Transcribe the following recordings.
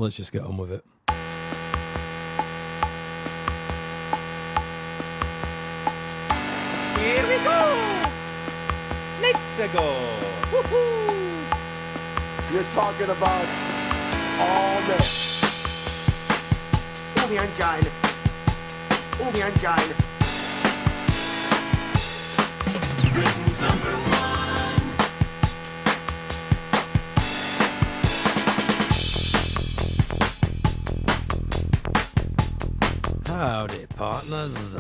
let's just get on with it. Here we go! Let's go! Woohoo! You're talking about all day. Umi Angine. Umi Angine. Britain's number one. Howdy, partners.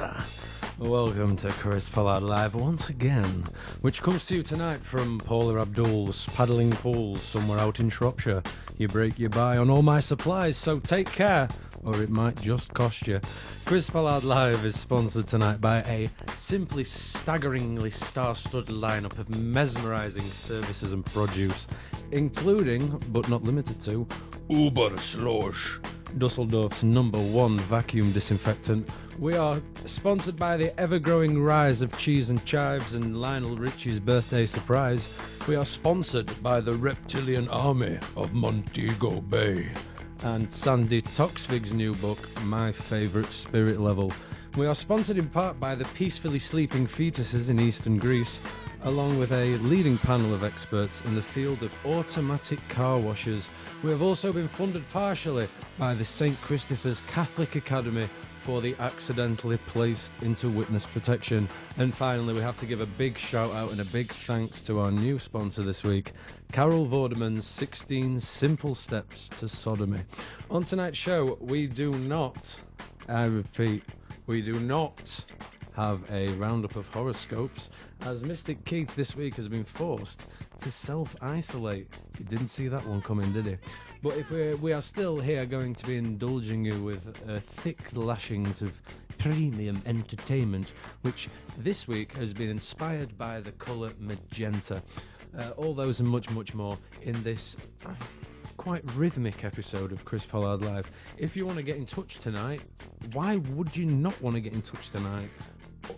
Welcome to Chris Pollard Live once again, which comes to you tonight from Paula Abdul's paddling pools somewhere out in Shropshire. You break your buy on all my supplies, so take care, or it might just cost you. Chris Pollard Live is sponsored tonight by a simply staggeringly star-studded lineup of mesmerising services and produce, including, but not limited to, Uberslush, Dusseldorf's #1 vacuum disinfectant. We are sponsored by the ever-growing rise of Cheese and Chives and Lionel Richie's birthday surprise. We are sponsored by the Reptilian Army of Montego Bay and Sandy Toksvig's new book, My Favourite Spirit Level. We are sponsored in part by the peacefully sleeping fetuses in eastern Greece, along with a leading panel of experts in the field of automatic car washers. We have also been funded partially by the St. Christopher's Catholic Academy for the accidentally placed into witness protection. And finally, we have to give a big shout out and a big thanks to our new sponsor this week, Carol Vorderman's 16 Simple Steps to Sodomy. On tonight's show, we do not, I repeat, we do not have a roundup of horoscopes, as Mystic Keith this week has been forced to self-isolate. You didn't see that one coming, did he? But if we are still here going to be indulging you with thick lashings of premium entertainment, which this week has been inspired by the colour magenta. All those and much, much more in this quite rhythmic episode of Chris Pollard Live. If you want to get in touch tonight, why would you not want to get in touch tonight?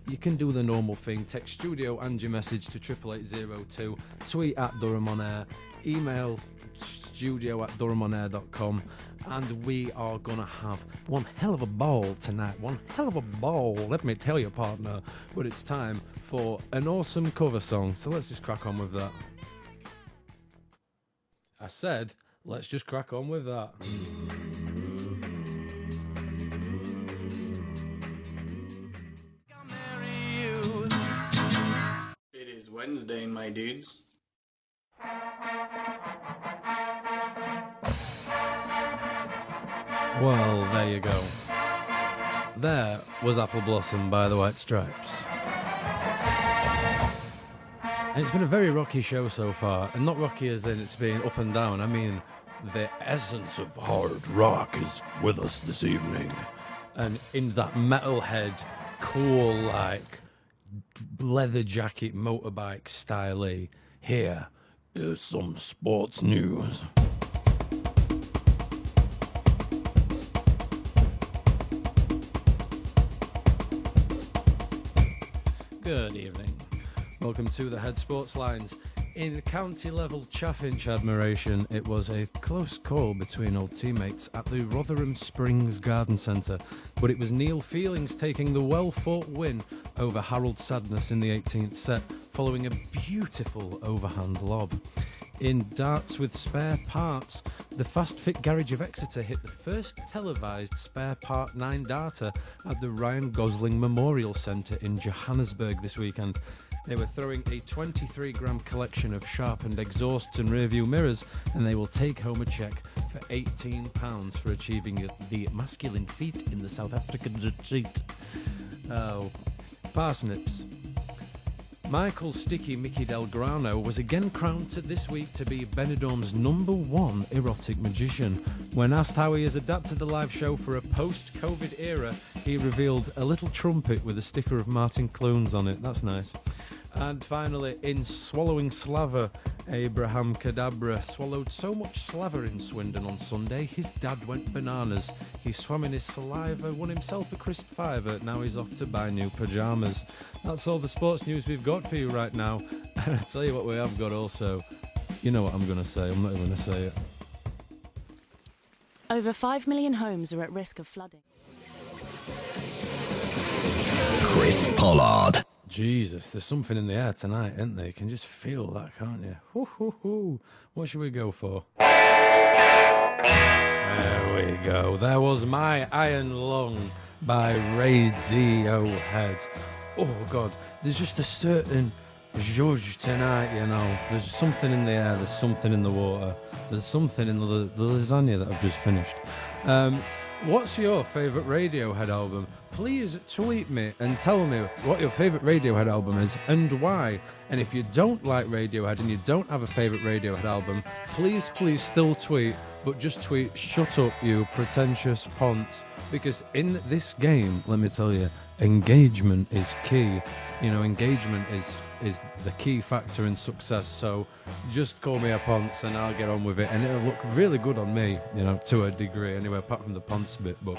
You can do the normal thing. Text studio and your message to 88802, tweet at Durham on Air, email studio@durhamonair.com, and we are going to have one hell of a ball tonight. One hell of a ball, let me tell you, partner. But it's time for an awesome cover song, so let's just crack on with that. I said, let's just crack on with that. It is Wednesday, my dudes. Well, there you go. There was Apple Blossom by the White Stripes. And it's been a very rocky show so far, and not rocky as in it's been up and down. I mean, the essence of hard rock is with us this evening. And in that metalhead, cool, like, leather jacket motorbike style, here is some sports news. Good evening. Welcome to the Head Sports Lines. In county-level Chaffinch admiration, it was a close call between old teammates at the Rotherham Springs Garden Centre, but it was Neil Feelings taking the well-fought win over Harold Sadness in the 18th set, following a beautiful overhand lob. In darts with spare parts, the Fast Fit Garage of Exeter hit the first televised spare part 9 darter at the Ryan Gosling Memorial Centre in Johannesburg this weekend. They were throwing a 23-gram collection of sharpened exhausts and rearview mirrors, and they will take home a cheque for £18 for achieving the masculine feat in the South African retreat. Oh, parsnips. Michael Sticky Mickey Del Grano was again crowned this week to be Benidorm's #1 erotic magician. When asked how he has adapted the live show for a post-COVID era, he revealed a little trumpet with a sticker of Martin Clunes on it. That's nice. And finally, in swallowing slaver, Abraham Cadabra swallowed so much slaver in Swindon on Sunday, his dad went bananas. He swam in his saliva, won himself a crisp fiver, now he's off to buy new pyjamas. That's all the sports news we've got for you right now. And I tell you what we have got also. You know what I'm going to say, I'm not even going to say it. Over 5 million homes are at risk of flooding. Chris Pollard. Jesus, there's something in the air tonight, isn't there? You can just feel that, can't you? Hoo, hoo, hoo. What should we go for? There we go. There was My Iron Lung by Radiohead. Oh, God. There's just a certain zhuzh tonight, you know. There's something in the air. There's something in the water. There's something in the lasagna that I've just finished. What's your favourite Radiohead album? Please tweet me and tell me what your favourite Radiohead album is and why. And if you don't like Radiohead and you don't have a favourite Radiohead album, please still tweet, but just tweet, "Shut up, you pretentious ponce." Because in this game, let me tell you, engagement is key. You know, engagement is the key factor in success. So just call me a ponce and I'll get on with it. And it'll look really good on me, you know, to a degree anyway, apart from the ponce bit. But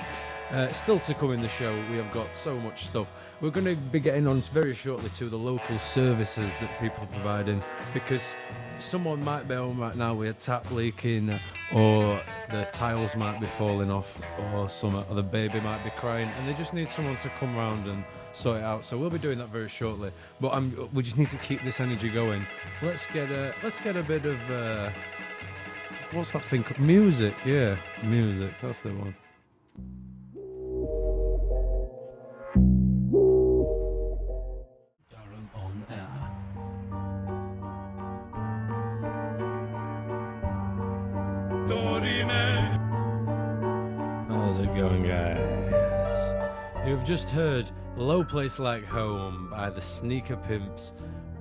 still to come in the show, we have got so much stuff. We're going to be getting on very shortly to the local services that people are providing, because someone might be home right now with a tap leaking, or the tiles might be falling off, or the baby might be crying, and they just need someone to come round and sort it out. So we'll be doing that very shortly. But we just need to keep this energy going. Let's get a bit of what's that thing? Music, yeah, music. That's the one. Durham on air. How's it going, guys? You've just heard "Low Place Like Home" by the Sneaker Pimps.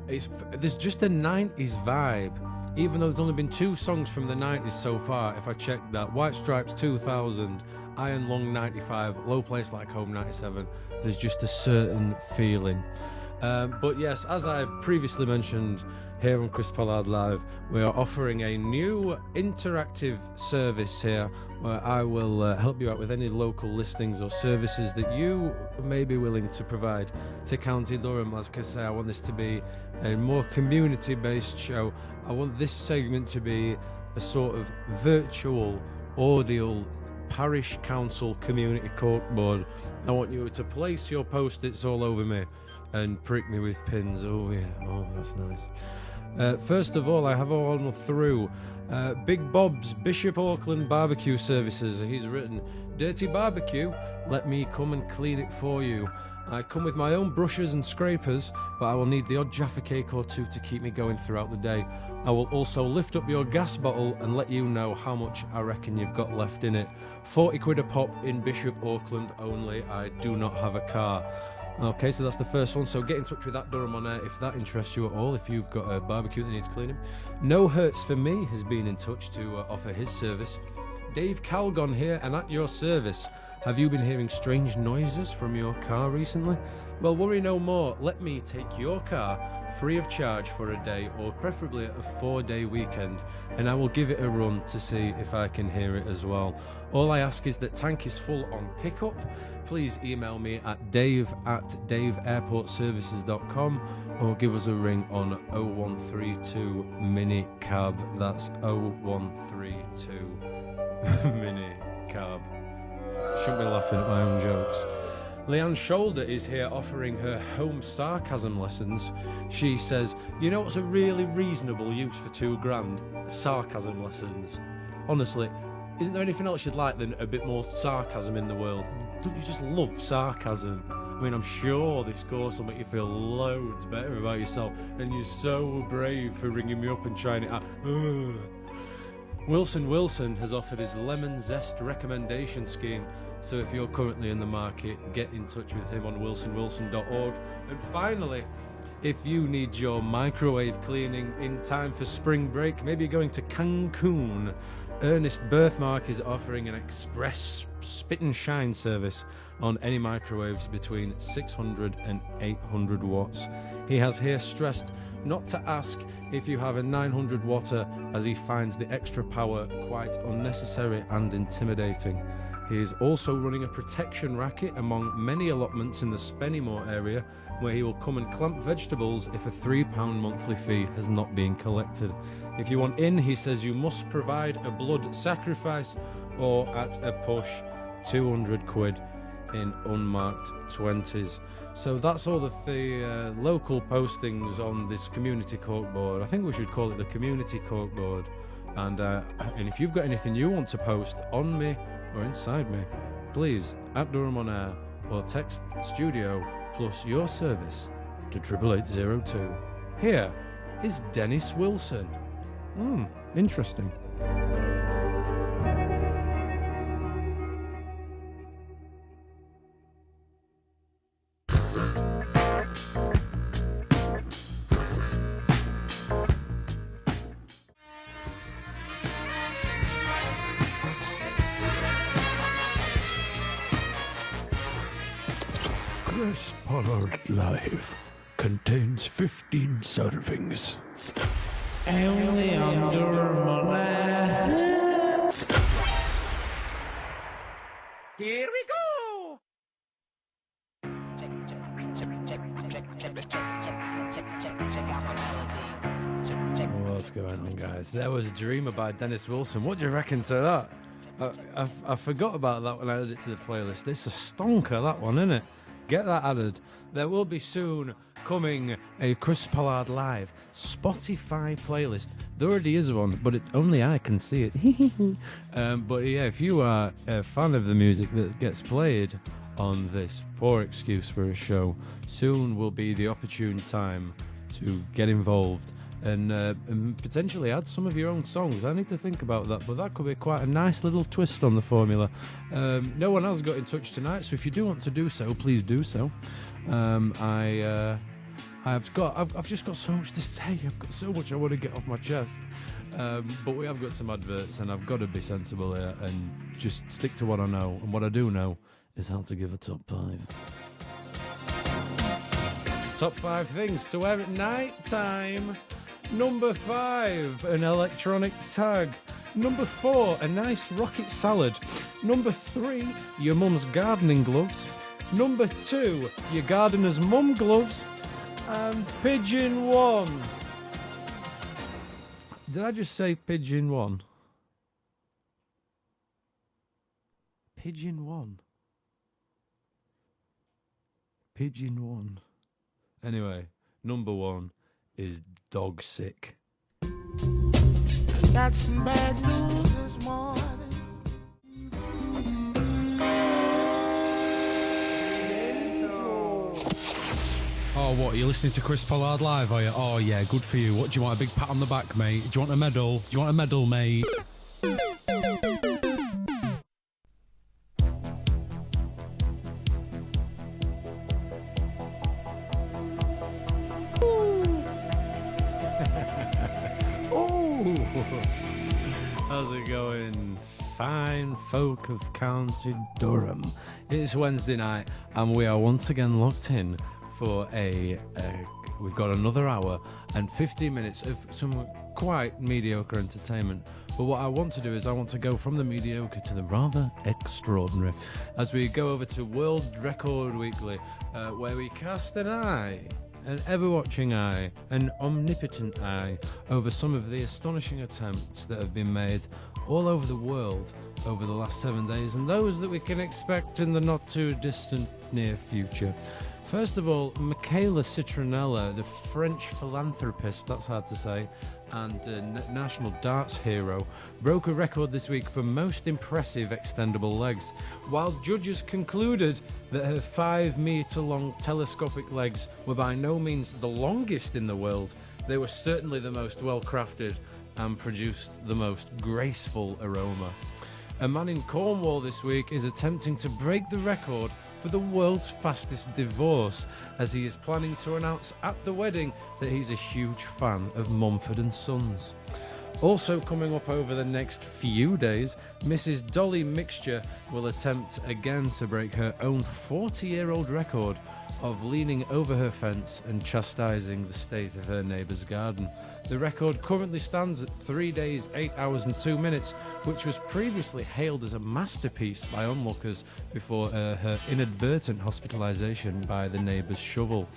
There's just a 90s vibe, even though there's only been 2 songs from the 90s so far. If I check that, White Stripes 2000, Iron Lung 95, Low Place Like Home 97. There's just a certain feeling. But yes, as I previously mentioned here on Chris Pollard Live, we are offering a new interactive service here where I will help you out with any local listings or services that you may be willing to provide to County Durham. As I say, I want this to be a more community-based show. I want this segment to be a sort of virtual audio parish council community corkboard. I want you to place your post-its all over me and prick me with pins. Oh yeah, oh that's nice. First of all, I have on through Big Bob's Bishop Auckland Barbecue Services. He's written, "Dirty barbecue, let me come and clean it for you. I come with my own brushes and scrapers, but I will need the odd Jaffa cake or 2 to keep me going throughout the day. I will also lift up your gas bottle and let you know how much I reckon you've got left in it. 40 quid a pop in Bishop Auckland only. I do not have a car." Okay, so that's the first one. So get in touch with that Durham on air if that interests you at all, if you've got a barbecue that needs cleaning. No Hurts for Me has been in touch to offer his service. Dave Calgon here, and at your service. Have you been hearing strange noises from your car recently? Well, worry no more. Let me take your car free of charge for a day, or preferably a 4-day weekend, and I will give it a run to see if I can hear it as well. All I ask is that tank is full on pickup. Please email me at dave@daveairportservices.com or give us a ring on 0132 Mini Cab. That's 0132 Mini Cab. Shouldn't be laughing at my own jokes. Leanne Shoulder is here offering her home sarcasm lessons. She says, "You know what's a really reasonable use for $2,000? Sarcasm lessons. Honestly, isn't there anything else you'd like than a bit more sarcasm in the world? Don't you just love sarcasm? I mean, I'm sure this course will make you feel loads better about yourself, and you're so brave for ringing me up and trying it out." Ugh. Wilson has offered his lemon zest recommendation scheme. So if you're currently in the market, get in touch with him on wilsonwilson.org. And finally, if you need your microwave cleaning in time for spring break, maybe you're going to Cancun, Ernest Birthmark is offering an express spit and shine service on any microwaves between 600 and 800 watts. He has here stressed not to ask if you have a 900 watter, as he finds the extra power quite unnecessary and intimidating. He is also running a protection racket among many allotments in the Spennymoor area, where he will come and clamp vegetables if a £3 monthly fee has not been collected. If you want in, he says you must provide a blood sacrifice, or at a push, 200 quid in unmarked 20s. So that's all of the local postings on this community corkboard. I think we should call it the community corkboard. And if you've got anything you want to post on me or inside me, please at Durham on Air or text studio plus your service to 88802. Here is Dennis Wilson. Interesting. Chris Pollard Live contains 15 servings. Only on Durham on Air. Here we go! What's going on, guys? There was Dreamer by Dennis Wilson. What do you reckon to that? I forgot about that when I added it to the playlist. It's a stonker, that one, isn't it? Get that added. There will be soon coming a Chris Pollard Live Spotify playlist. There already is one, but only I can see it. But yeah, if you are a fan of the music that gets played on this poor excuse for a show, soon will be the opportune time to get involved and potentially add some of your own songs. I need to think about that, but that could be quite a nice little twist on the formula. No one has got in touch tonight, so if you do want to do so, please do so. I've just got so much to say. I've got so much I want to get off my chest. But we have got some adverts, and I've got to be sensible here and just stick to what I know. And what I do know is how to give a top 5. Top 5 things to wear at night time. Number 5, an electronic tag. Number 4, a nice rocket salad. Number 3, your mum's gardening gloves. Number 2, your gardener's mum gloves. And pigeon 1. Did I just say pigeon 1? Pigeon 1. Pigeon 1. Anyway, number 1 is dog sick. Got some bad news this morning. Oh, what? Are you listening to Chris Pollard Live, are you? Oh, yeah, good for you. What, do you want a big pat on the back, mate? Do you want a medal? Do you want a medal, mate? How's it going, fine folk of County Durham? It's Wednesday night, and we are once again locked in for we've got another hour and 15 minutes of some quite mediocre entertainment. But what I want to do is I want to go from the mediocre to the rather extraordinary as we go over to World Record Weekly, where we cast an eye, an ever-watching eye, an omnipotent eye over some of the astonishing attempts that have been made all over the world over the last 7 days, and those that we can expect in the not-too-distant near future. First of all, Michaela Citronella, the French philanthropist, that's hard to say, and national darts hero, broke a record this week for most impressive extendable legs, while judges concluded that her 5-metre-long telescopic legs were by no means the longest in the world. They were certainly the most well-crafted and produced the most graceful aroma. A man in Cornwall this week is attempting to break the record for the world's fastest divorce, as he is planning to announce at the wedding that he's a huge fan of Mumford & Sons. Also coming up over the next few days, Mrs. Dolly Mixture will attempt again to break her own 40-year-old record of leaning over her fence and chastising the state of her neighbour's garden. The record currently stands at 3 days, 8 hours and 2 minutes, which was previously hailed as a masterpiece by onlookers before her inadvertent hospitalisation by the neighbour's shovel.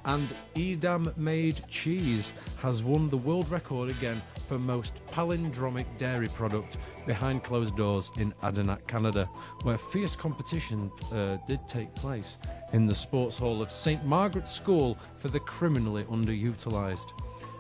And Edam-made cheese has won the world record again for most palindromic dairy product behind closed doors in Adenac, Canada, where fierce competition did take place in the sports hall of St. Margaret's School for the criminally underutilised.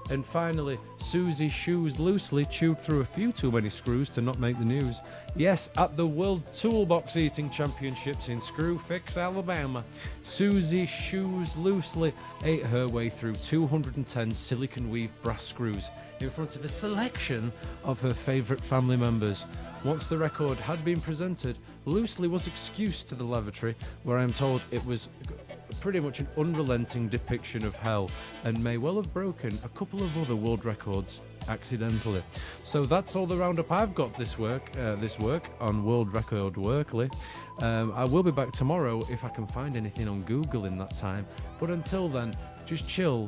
And finally, Susie Shoes loosely chewed through a few too many screws to not make the news. Yes, at the World Toolbox Eating Championships in Screwfix, Alabama, Susie Shoes loosely ate her way through 210 silicon weave brass screws in front of a selection of her favourite family members. Once the record had been presented, Loosely was excused to the lavatory, where I am told it was pretty much an unrelenting depiction of hell and may well have broken a couple of other world records accidentally. So that's all the roundup I've got this work on World Record Workly. I will be back tomorrow if I can find anything on Google in that time, but until then, just chill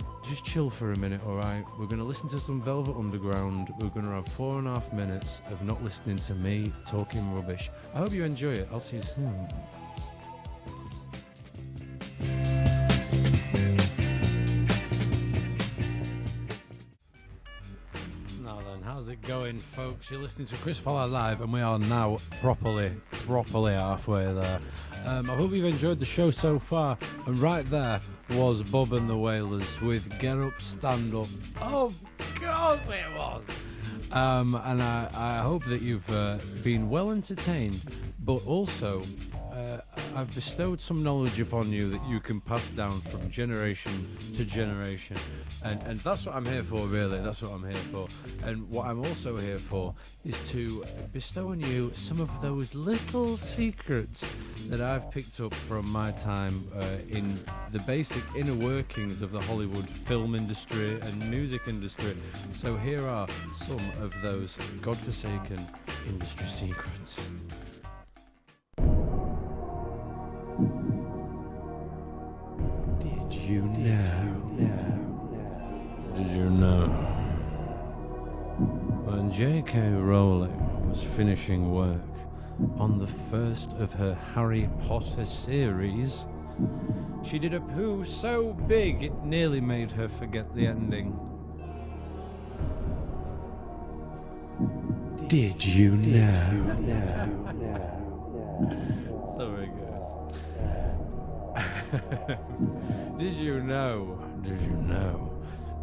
for a minute, alright? We're going to listen to some Velvet Underground. We're going to have 4.5 minutes of not listening to me talking rubbish. I hope you enjoy it. I'll see you soon. Now then, how's it going, folks? You're listening to Chris Pollard Live, and we are now properly halfway there. I hope you've enjoyed the show so far, and right there was Bob and the Wailers with Get Up, Stand Up. Of course it was! And I hope that you've been well entertained, but also I've bestowed some knowledge upon you that you can pass down from generation to generation, and that's what I'm here for, really. That's what I'm here for. And what I'm also here for is to bestow on you some of those little secrets that I've picked up from my time in the basic inner workings of the Hollywood film industry and music industry. So here are some of those godforsaken industry secrets. Did you know? When J.K. Rowling was finishing work on the first of her Harry Potter series, she did a poo so big it nearly made her forget the ending. Did you know? Sorry, guys. Did you know?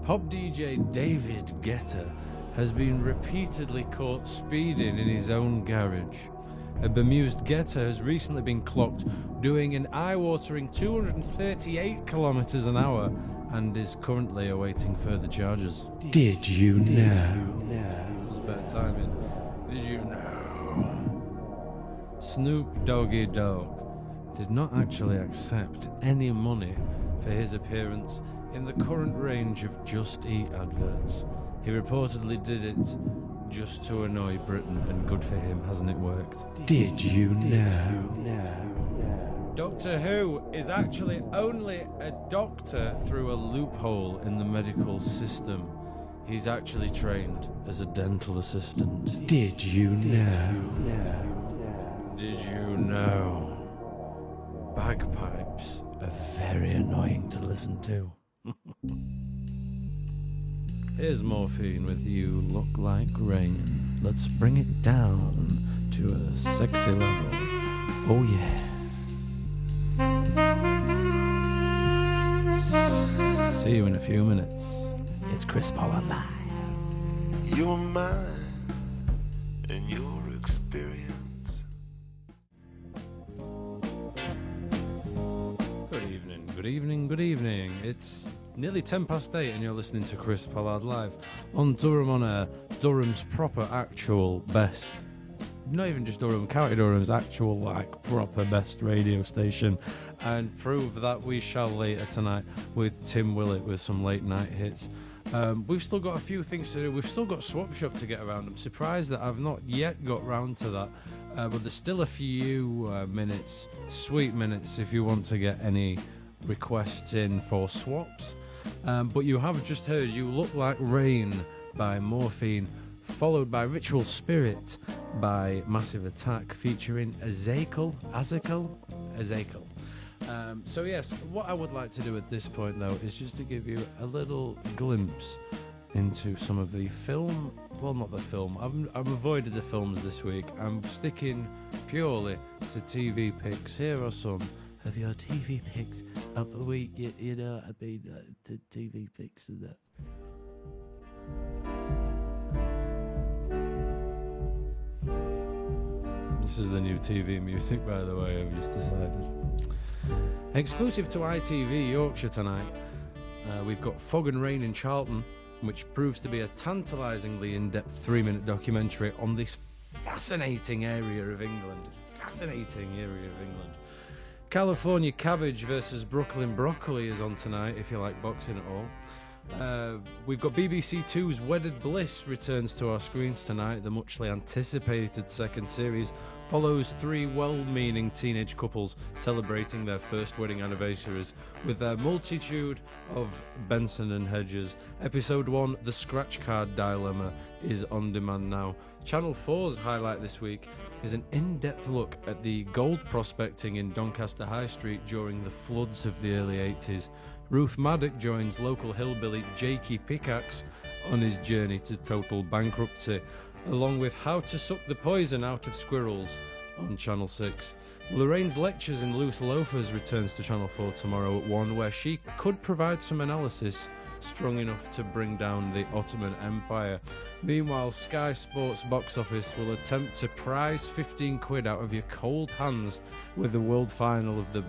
Pop DJ David Guetta has been repeatedly caught speeding in his own garage. A bemused Guetta has recently been clocked doing an eye-watering 238 kilometers an hour and is currently awaiting further charges. Did you know? It was bad timing. Did you know? Snoop Doggy Dogg did not actually accept any money for his appearance in the current range of Just Eat adverts. He reportedly did it just to annoy Britain, and good for him, hasn't it worked? Did you know? Doctor Who is actually only a doctor through a loophole in the medical system. He's actually trained as a dental assistant. Did you know? Did you know? Bagpipes are very annoying to listen to. Here's Morphine with You Look Like Rain. Let's bring it down to a sexy level. Oh yeah. See you in a few minutes. It's Chris Pollard Live. Your mind and your experience. Good evening. It's nearly 8:10 and you're listening to Chris Pollard Live on Durham on Air, Durham's proper actual best. Not even just Durham, County Durham's actual proper best radio station, and prove that we shall later tonight with Tim Willett with some late night hits. We've still got a few things to do. We've still got Swap Shop to get around. I'm surprised that I've not yet got round to that, but there's still a few minutes, sweet minutes, if you want to get any requests in for swaps. But you have just heard You Look Like Rain by Morphine, followed by Ritual Spirit by Massive Attack featuring Ezekiel. So yes, what I would like to do at this point though is just to give you a little glimpse into some of the film, well not the film, I've avoided the films this week. I'm sticking purely to TV picks. Here are some of your TV picks of the week. You know, I mean, the TV picks and that. This is the new TV music, by the way, I've just decided. Exclusive to ITV Yorkshire tonight, we've got Fog and Rain in Charlton, which proves to be a tantalisingly in-depth 3-minute documentary on this fascinating area of England. California Cabbage versus Brooklyn Broccoli is on tonight, if you like boxing at all. We've got BBC Two's Wedded Bliss returns to our screens tonight. The muchly anticipated second series follows 3 well-meaning teenage couples celebrating their first wedding anniversaries with their multitude of Benson and Hedges. Episode 1, The Scratch Card Dilemma, is on demand now. Channel 4's highlight this week is an in-depth look at the gold prospecting in Doncaster High Street during the floods of the early 80s. Ruth Maddock joins local hillbilly Jakey Pickaxe on his journey to total bankruptcy, along with How to Suck the Poison Out of Squirrels on Channel 6. Lorraine's Lectures in Loose Loafers returns to Channel 4 tomorrow at 1, where she could provide some analysis strong enough to bring down the Ottoman Empire. Meanwhile, Sky Sports Box Office will attempt to prize 15 quid out of your cold hands with the world final of the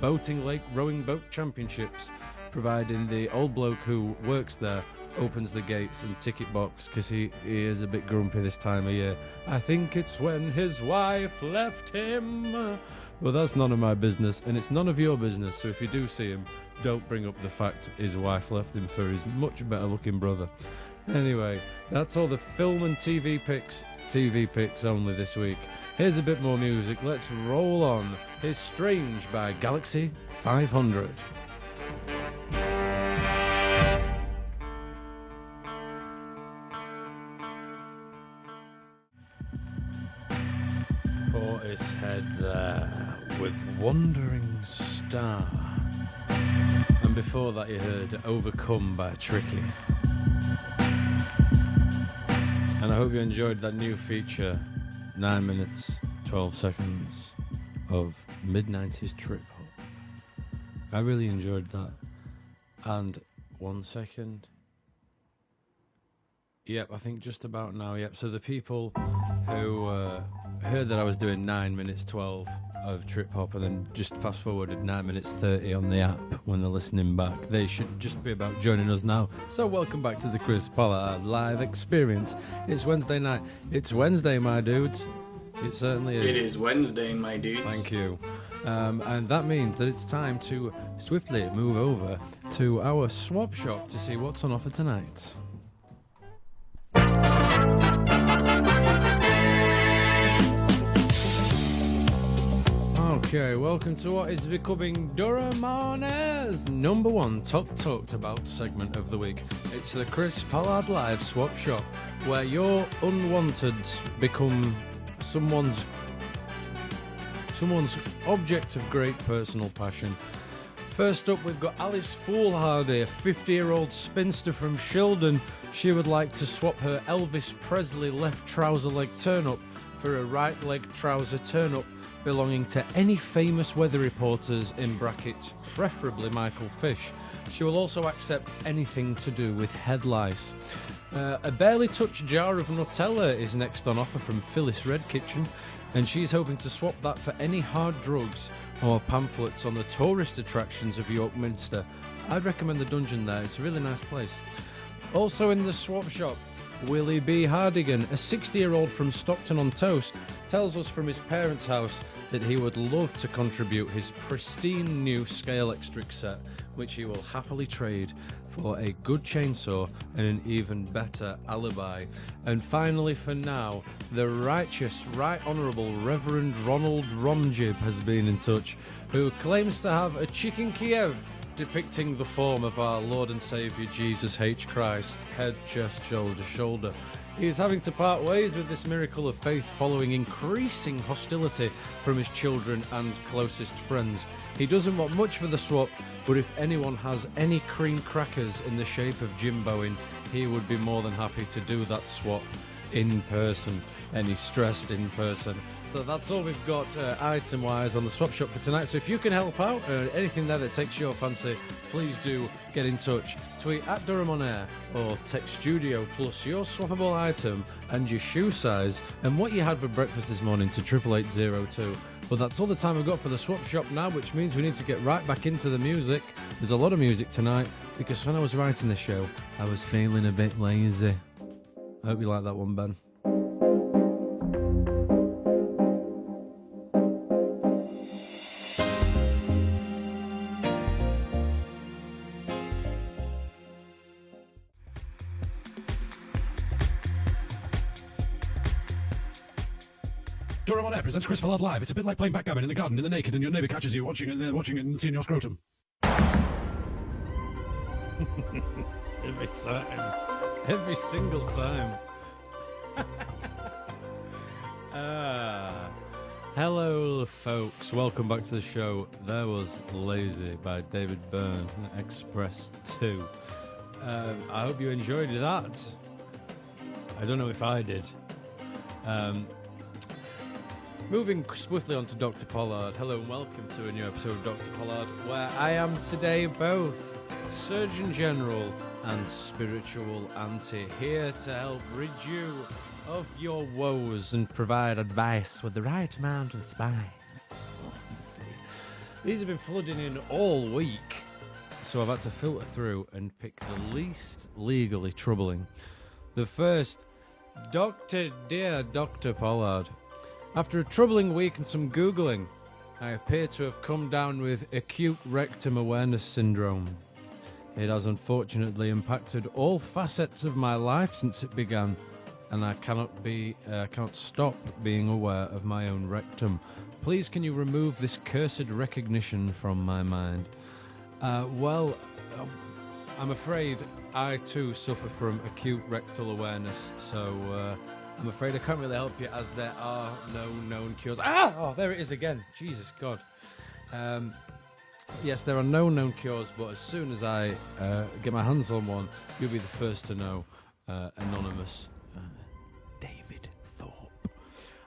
Boating Lake Rowing Boat Championships, providing the old bloke who works there opens the gates and ticket box, because he is a bit grumpy this time of year. I think it's when his wife left him. Well, that's none of my business, and it's none of your business, so if you do see him, don't bring up the fact his wife left him for his much better looking brother. Anyway, that's all the film and TV picks only this week. Here's a bit more music, let's roll on. Here's Strange by Galaxy 500. Portishead there with Wandering Star. And before that you heard Overcome by Tricky. And I hope you enjoyed that new feature, 9 minutes, 12 seconds of mid-90s trip hop. I really enjoyed that. And 1 second. Yep, I think just about now, yep. So the people who heard that I was doing 9 minutes 12 of trip hop and then just fast forwarded 9 minutes 30 on the app when they're listening back, they should just be about joining us now. So welcome back to the Chris Pollard live experience. It's Wednesday night. It's Wednesday, my dudes. It certainly is. It is Wednesday, my dudes. Thank you. And that means that it's time to swiftly move over to our swap shop to see what's on offer tonight. Okay, welcome to what is becoming Durham on Air's #1 talked about segment of the week. It's the Chris Pollard Live Swap Shop, where your unwanteds become someone's object of great personal passion. First up, we've got Alice Foolhardy, a 50-year-old spinster from Shildon. She would like to swap her Elvis Presley left trouser leg turn-up for a right leg trouser turn-up belonging to any famous weather reporters, in brackets, preferably Michael Fish. She will also accept anything to do with head lice. A barely touched jar of Nutella is next on offer from Phyllis Red Kitchen, and she's hoping to swap that for any hard drugs or pamphlets on the tourist attractions of York Minster. I'd recommend the Dungeon there, it's a really nice place. Also in the swap shop, Willie B. Hardigan, a 60-year-old from Stockton-on-Toast, tells us from his parents' house that he would love to contribute his pristine new Scale Extric set, which he will happily trade for a good chainsaw and an even better alibi. And finally, for now, the righteous, Right Honourable Reverend Ronald Romjib has been in touch, who claims to have a chicken Kiev depicting the form of our Lord and Saviour Jesus H. Christ, head, chest, shoulder, shoulder. He is having to part ways with this miracle of faith following increasing hostility from his children and closest friends. He doesn't want much for the swap, but if anyone has any cream crackers in the shape of Jimboing, he would be more than happy to do that swap in person, and he's stressed in person. So that's all we've got item wise on the swap shop for tonight. So if you can help out, anything there that takes your fancy, please do get in touch. Tweet at Durham on air or text studio plus your swappable item and your shoe size and what you had for breakfast this morning to 88802. But that's all the time we've got for the swap shop now, which means we need to get right back into the music. There's a lot of music tonight because when I was writing the show, I was feeling a bit lazy. I hope you like that one, Ben. Durham on Air presents Chris Pollard Live. It's a bit like playing backgammon in the garden in the naked and your neighbour catches you watching it and seeing your scrotum. Every time. Every single time. Hello, folks. Welcome back to the show. There was Lazy by David Byrne, Express 2. I hope you enjoyed that. I don't know if I did. Moving swiftly on to Dr. Pollard. Hello and welcome to a new episode of Dr. Pollard, where I am today both Surgeon General and Spiritual Auntie, here to help rid you of your woes and provide advice with the right amount of spice. You see, these have been flooding in all week, so I've had to filter through and pick the least legally troubling. The first, Dear Dr. Pollard, after a troubling week and some Googling, I appear to have come down with acute rectum awareness syndrome. It has unfortunately impacted all facets of my life since it began, and I cannot stop being aware of my own rectum. Please can you remove this cursed recognition from my mind? I'm afraid I too suffer from acute rectal awareness, so I'm afraid I can't really help you as there are no known cures. Oh, there it is again. Jesus God. Yes, there are no known cures, but as soon as I get my hands on one, you'll be the first to know. Anonymous David Thorpe.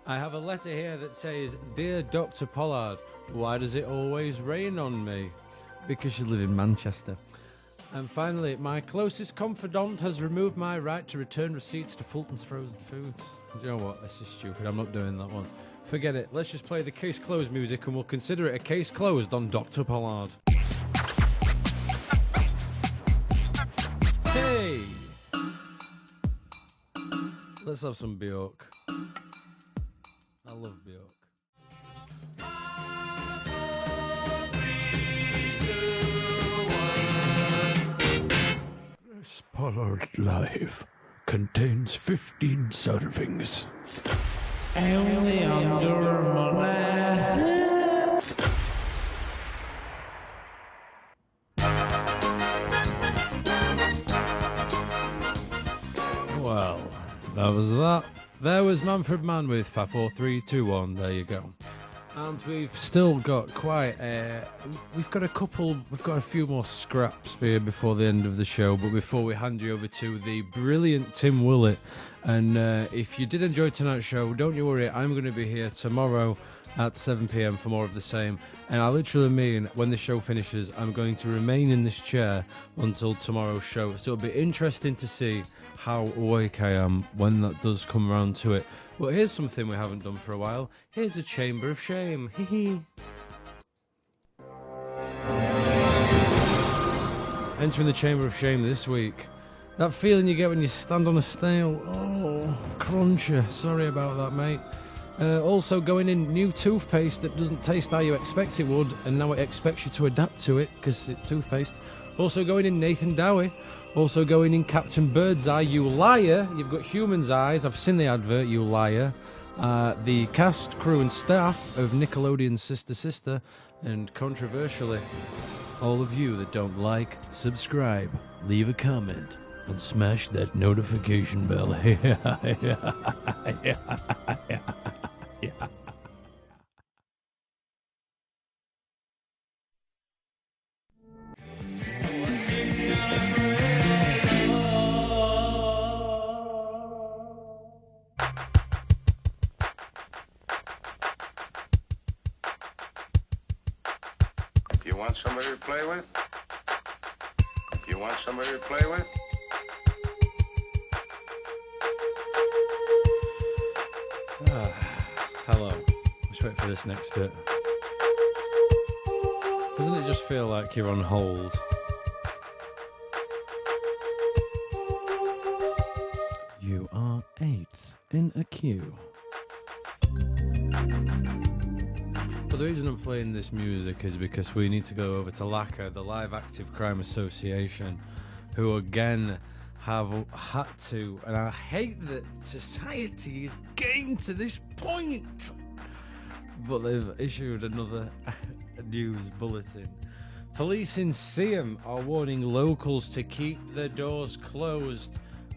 I have a letter here that says, Dear Dr. Pollard, why does it always rain on me? Because you live in Manchester. And finally, my closest confidant has removed my right to return receipts to Fulton's Frozen Foods. You know what? This is stupid. I'm not doing that one. Forget it. Let's just play the case closed music and we'll consider it a case closed on Dr. Pollard. Hey! Let's have some Bjork. I love Bjork. Chris Pollard Live contains 15 servings. Only on Durham on Air. Well, that was that. There was Manfred Mann with 54321. There you go. And we've still got we've got a few more scraps for you before the end of the show, but before we hand you over to the brilliant Tim Willett, and if you did enjoy tonight's show, don't you worry, I'm going to be here tomorrow at 7 p.m. for more of the same, and I literally mean when the show finishes, I'm going to remain in this chair until tomorrow's show, so it'll be interesting to see how awake I am when that does come around to it. Well, here's something we haven't done for a while. Here's a Chamber of Shame. Hee hee. Entering the Chamber of Shame this week. That feeling you get when you stand on a snail. Oh, cruncher. Sorry about that, mate. Also going in new toothpaste that doesn't taste how you expect it would, and now it expects you to adapt to it because it's toothpaste. Also going in Nathan Dowie. Also going in Captain Birdseye, you liar. You've got human's eyes. I've seen the advert, you liar. The cast, crew and staff of Nickelodeon's Sister Sister. And controversially, all of you that don't like, subscribe, leave a comment, and smash that notification bell. Yeah. You want somebody to play with? You want somebody to play with? Hello. Let's wait for this next bit. Doesn't it just feel like you're on hold? You are 8th in a queue. But the reason I'm playing this music is because we need to go over to LACA, the Live Active Crime Association, who again have had to, and I hate that society is getting to this point, but they've issued another news bulletin. Police in Siam are warning locals to keep their doors closed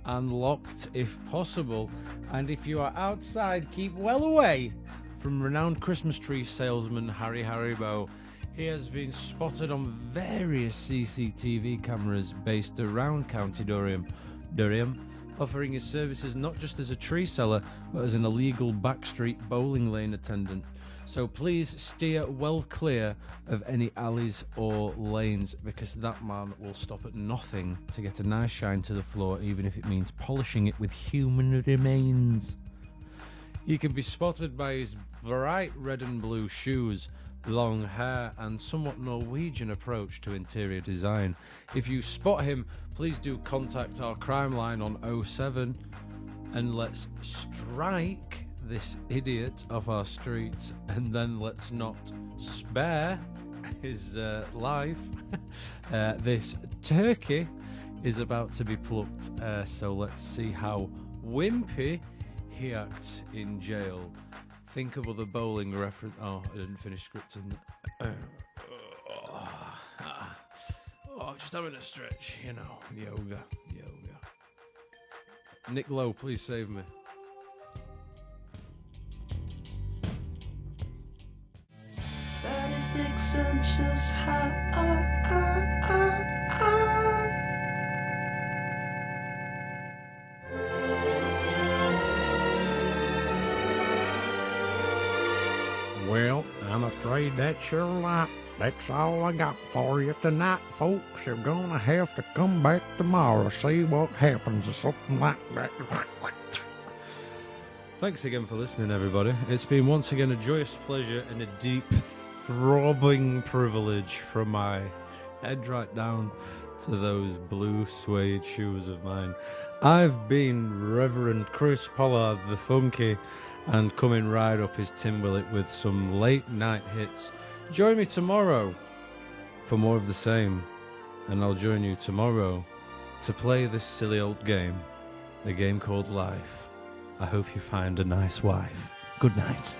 and locked if possible, and if you are outside, keep well away from renowned Christmas tree salesman Harry Haribo. He has been spotted on various CCTV cameras based around County Durham, offering his services not just as a tree seller, but as an illegal backstreet bowling lane attendant. So please steer well clear of any alleys or lanes, because that man will stop at nothing to get a nice shine to the floor, even if it means polishing it with human remains. He can be spotted by his bright red and blue shoes, long hair and somewhat Norwegian approach to interior design. If you spot him, please do contact our crime line on 07 and let's strike this idiot off our streets, and then let's not spare his life. This turkey is about to be plucked, so let's see how wimpy he acts in jail. Think of other bowling reference. Oh, I didn't finish scripting. Just having a stretch, you know. Yoga. Nick Lowe, please save me. Well, I'm afraid that's your lot. That's all I got for you tonight, folks. You're gonna have to come back tomorrow, see what happens, or something like that. Thanks again for listening, everybody. It's been once again a joyous pleasure and a deep, throbbing privilege from my head right down to those blue suede shoes of mine. I've been Reverend Chris Pollard, the Funky, and coming right up his Timberlake with some late night hits. Join me tomorrow for more of the same, and I'll join you tomorrow to play this silly old game, a game called life. I hope you find a nice wife. Good night.